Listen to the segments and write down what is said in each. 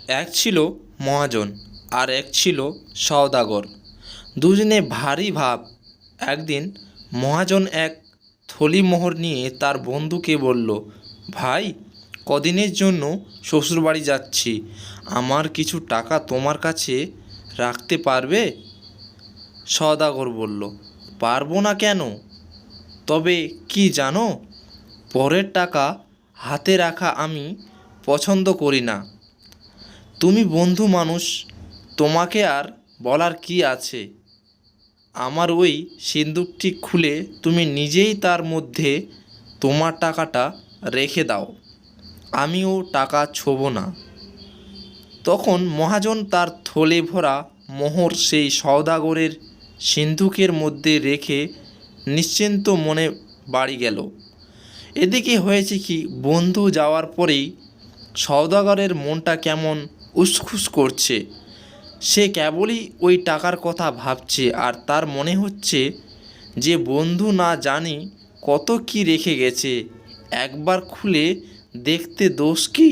এক ছিল মহাজন আর এক ছিল সওদাগর। দুজনে ভারী ভাব। একদিন মহাজন এক থলি মোহর নিয়ে তার বন্ধুকে বলল, ভাই, কদিনের জন্য শ্বশুরবাড়ি যাচ্ছি, আমার কিছু টাকা তোমার কাছে রাখতে পারবে? সওদাগর বলল, পারবো না কেন? তবে কি জানো, পরের টাকা হাতে রাখা আমি পছন্দ করি না। তুমি বন্ধু মানুষ, তোমাকে আর বলার কি আছে। আমার ওই সিন্দুকটি খুলে তুমি নিজেই তার মধ্যে তোমার টাকাটা রেখে দাও, আমিও টাকা ছোঁব না। তখন মহাজন তার থলে ভরা মোহর সেই সওদাগরের সিন্ধুকের মধ্যে রেখে নিশ্চিন্ত মনে বাড়ি গেল। এদিকে হয়েছে কি, বন্ধু যাওয়ার পরেই সওদাগরের মনটা কেমন উসখুস করছে। সে কেবলই ওই টাকার কথা ভাবছে, আর তার মনে হচ্ছে যে বন্ধু না জানি কত কি রেখে গেছে, একবার খুলে দেখতে দোষ কি।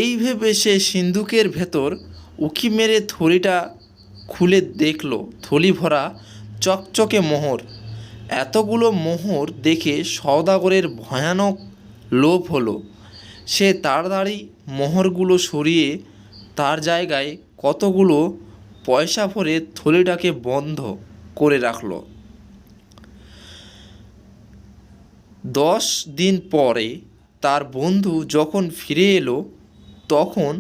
এই ভেবে সে সিন্ধুকের ভেতর উঁকি মেরে থলিটা খুলে দেখল, থলি ভরা চকচকে মোহর। এতগুলো মোহর দেখে সওদাগরের ভয়ানক লোভ হলো। সে তাড়াতাড়ি মোহরগুলো সরিয়ে তার জায়গায় কতগুলো পয়সা ভরে থলিটাকে বন্ধ করে রাখল। 10 দিন পরে তার বন্ধু যখন ফিরে এলো, তখন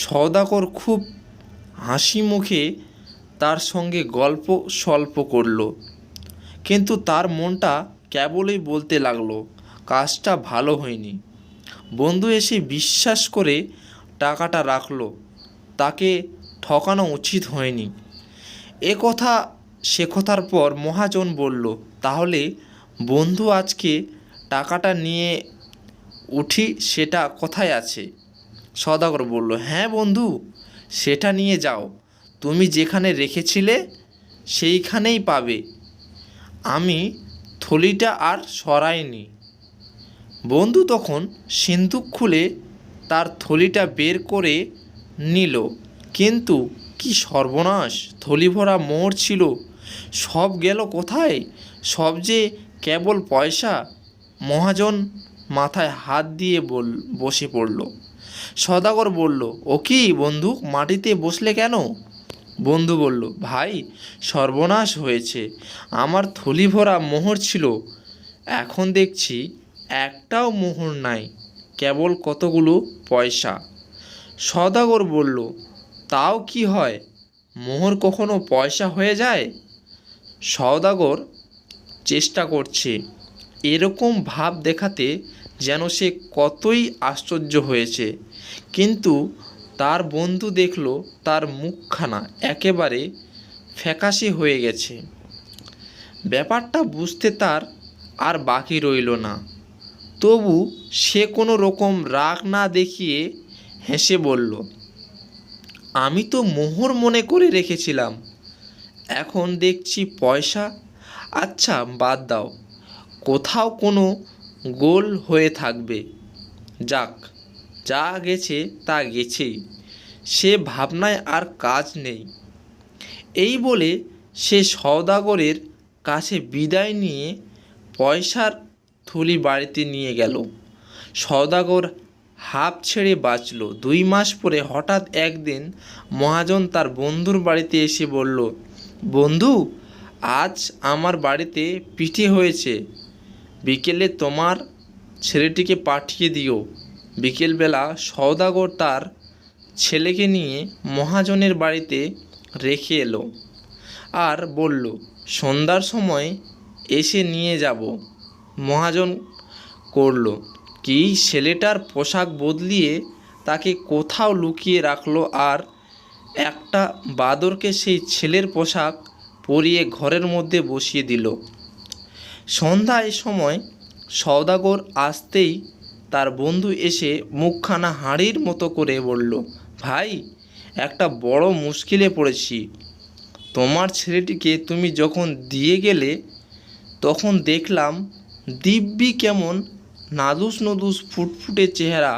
সওদাগর খুব হাসি মুখে তার সঙ্গে গল্প সল্প করল, কিন্তু তার মনটা কেবলই বলতে লাগলো, কাজটা ভালো হয়নি। বন্ধু এসে বিশ্বাস করে টাকাটা রাখলো, তাকে ঠকানো উচিত হয়নি। এ কথা সে কথার পর মহাজন বলল, তাহলে বন্ধু আজকে টাকাটা নিয়ে উঠি, সেটা কোথায় আছে? সওদাগর বলল, হ্যাঁ বন্ধু, সেটা নিয়ে যাও, তুমি যেখানে রেখেছিলে সেইখানেই পাবে, আমি থলিটা আর সরাইনি। বন্ধু তখন সিন্দুক খুলে তার থলিটা বের করে নিল, কিন্তু কি সর্বনাশ, থলি ভরা মোহর ছিল, সব গেল কোথায়? সব যে কেবল পয়সা। মহাজন মাথায় হাত দিয়ে বসে পড়ল। সওদাগর বলল, ও কি বন্ধু, মাটিতে বসলে কেন? বন্ধু বলল, ভাই, সর্বনাশ হয়েছে, আমার থলি ভরা মোহর ছিল, এখন দেখছি একটাও মোহর নাই, কেবল কতগুলো পয়সা। সওদাগর বলল, তাও কি হয়, মোহর কখনো পয়সা হয়ে যায়? সওদাগর চেষ্টা করছে এরকম ভাব দেখাতে যেন সে কতই আশ্চর্য হয়েছে, কিন্তু তার বন্ধু দেখল তার মুখখানা একেবারে ফ্যাকাশে হয়ে গেছে। ব্যাপারটা বুঝতে তার আর বাকি রইল না। তবু সে কোনো রকম রাগ না দেখিয়ে হেসে বলল, আমি তো মোহর মনে করে রেখেছিলাম, এখন দেখছি পয়সা। আচ্ছা বাদ দাও, কোথাও কোনো গোল হয়ে থাকবে, যাক, যা গেছে তা গেছেই, সে ভাবনায় আর কাজ নেই। এই বলে সে সওদাগরের কাছে বিদায় নিয়ে পয়সার থলি বাড়িতে নিয়ে গেল। সওদাগর হাঁপ ছেড়ে বাঁচল। 2 মাস পরে হঠাৎ একদিন মহাজন তার বন্ধুর বাড়িতে এসে বলল, বন্ধু, আজ আমার বাড়িতে পিঠে হয়েছে, বিকেলে তোমার ছেলেটিকে পাঠিয়ে দিও। বিকেলবেলা সওদাগর তার ছেলেকে নিয়ে মহাজনের বাড়িতে রেখে এলো আর বলল, সন্ধ্যার সময় এসে নিয়ে যাব। মহাজন করল কি, ছেলেটার পোশাক বদলিয়ে তাকে কোথাও লুকিয়ে রাখলো, আর একটা বাদরকে সেই ছেলের পোশাক পরিয়ে ঘরের মধ্যে বসিয়ে দিল। সন্ধ্যায় সময় সওদাগর আসতেই তার বন্ধু এসে মুখখানা হাঁড়ির মতো করে বলল, ভাই, একটা বড় মুশকিলে পড়েছি। তোমার ছেলেটিকে তুমি যখন দিয়ে গেলে তখন দেখলাম দিব্যি কেমন নাদুস নদুস ফুটফুটে চেহারা,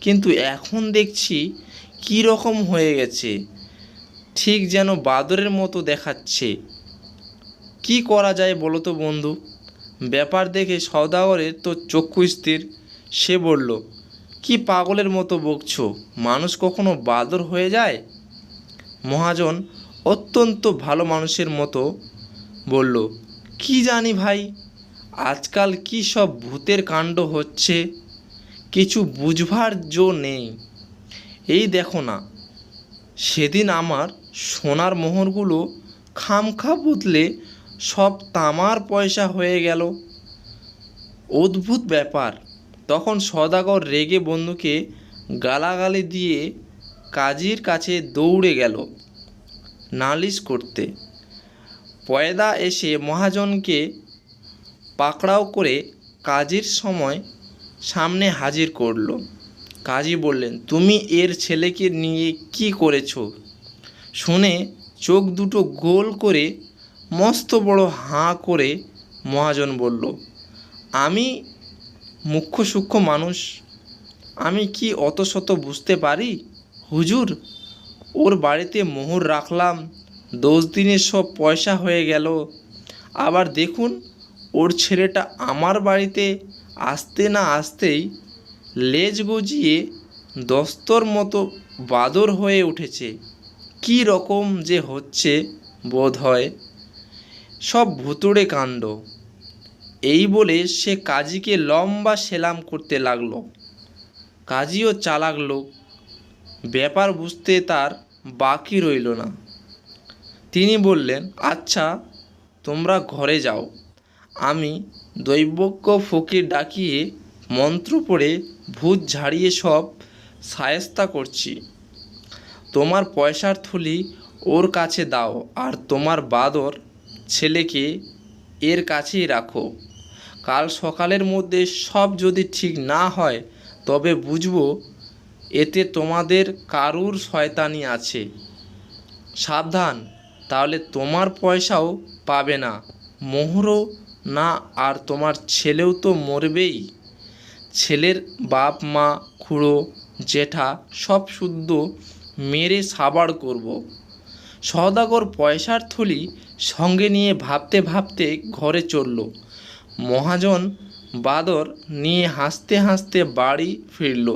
কিন্তু এখন দেখছি কী রকম হয়ে গেছে, ঠিক যেন বাদরের মতো দেখাচ্ছে। কি করা যায় বলো তো বন্ধু? ব্যাপার দেখে সওদাগরের তো চক্ষু স্থির। সে বলল, কি পাগলের মতো বকছো? মানুষ কখনো বাদর হয়ে যায়? মহাজন অত্যন্ত ভালো মানুষের মতো বলল, কি জানি ভাই, আজকাল কি সব ভূতের কাণ্ড হচ্ছে, কিছু বুঝবার জো নেই। এই দেখো না, সেদিন আমার সোনার মোহরগুলো খামখা বদলে সব তামার পয়সা হয়ে গেল। অদ্ভুত ব্যাপার। তখন সওদাগর রেগে বন্ধুকে গালাগালি দিয়ে কাজীর কাছে দৌড়ে গেল নালিশ করতে। পয়দা এসে মহাজনকে পাকড়াও করে কাজীর সামনে হাজির করল। কাজী বললেন, তুমি এর ছেলেকে নিয়ে কি করেছো? শুনে চোখ দুটো গোল করে মস্ত বড় হাঁ করে মহাজন বলল, আমি মুখ্য সূক্ষ্ম মানুষ, আমি কি অত শত বুঝতে পারি? হুজুর, ওর বাড়িতে মোহর রাখলাম, 10 দিনে সব পয়সা হয়ে গেল। আবার দেখুন, ওর ছেলেটা আমার বাড়িতে আসতে না আসতেই লেজ গজিয়ে দস্তর মতো বাদর হয়ে উঠেছে। কি রকম যে হচ্ছে বোধ হয়, সব ভুতুড়ে কাণ্ড। এই বলে সে কাজীকে লম্বা সেলাম করতে লাগলো। কাজীও চালাক লোক, ব্যাপার বুঝতে তার বাকি রইল না। তিনি বললেন, আচ্ছা তোমরা ঘরে যাও, আমি দৈবজ্ঞ ফকির ডাকিয়ে মন্ত্র পড়ে ভূত ঝাড়িয়ে সব শায়েস্তা করছি। তোমার পয়সার থলি ওর কাছে দাও, আর তোমার বাদর ছেলেকে এর কাছেই রাখো। কাল সকালের মধ্যে সব যদি ঠিক না হয় তবে বুঝবো এতে তোমাদের কারুর শয়তানি আছে। সাবধান, তাহলে তোমার পয়সাও পাবে না, মোহরও না, আর তোমার ছেলেও তো মরবেই। ছেলের বাপ মা খুড়ো জেঠা সব শুদ্ধ মেরে সাবাড় করব। সওদাগর পয়সার থলি সঙ্গে নিয়ে ভাবতে ভাবতে ঘরে চলল। মহাজন বাদর নিয়ে হাসতে হাসতে বাড়ি ফিরল।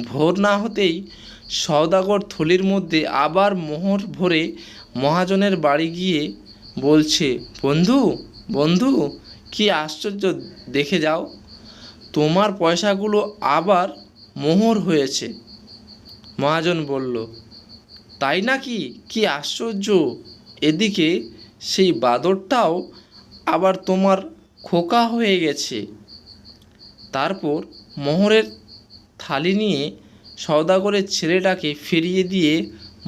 ভোর না হতেই সওদাগর থলির মধ্যে আবার মোহর ভরে মহাজনের বাড়ি গিয়ে বলছে, বন্ধু বন্ধু, কি আশ্চর্য, দেখে যাও, তোমার পয়সাগুলো আবার মোহর হয়েছে। মহাজন বলল, তাই নাকি? কি আশ্চর্য! এদিকে সেই বাদরটাও আবার তোমার খোকা হয়ে গেছে। তারপর মোহরের থালি নিয়ে সওদাগরের ছেলেটাকে ফিরিয়ে দিয়ে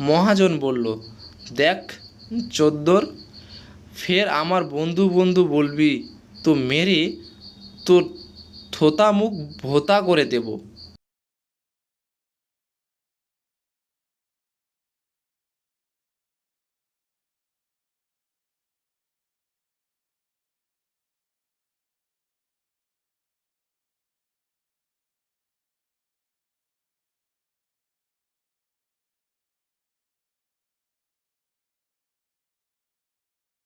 মহাজন বলল, দেখ চোদ্দর, ফের আমার বন্ধু বন্ধু বলবি তো মেরে তোর থোতা মুখ ভোতা করে দেব।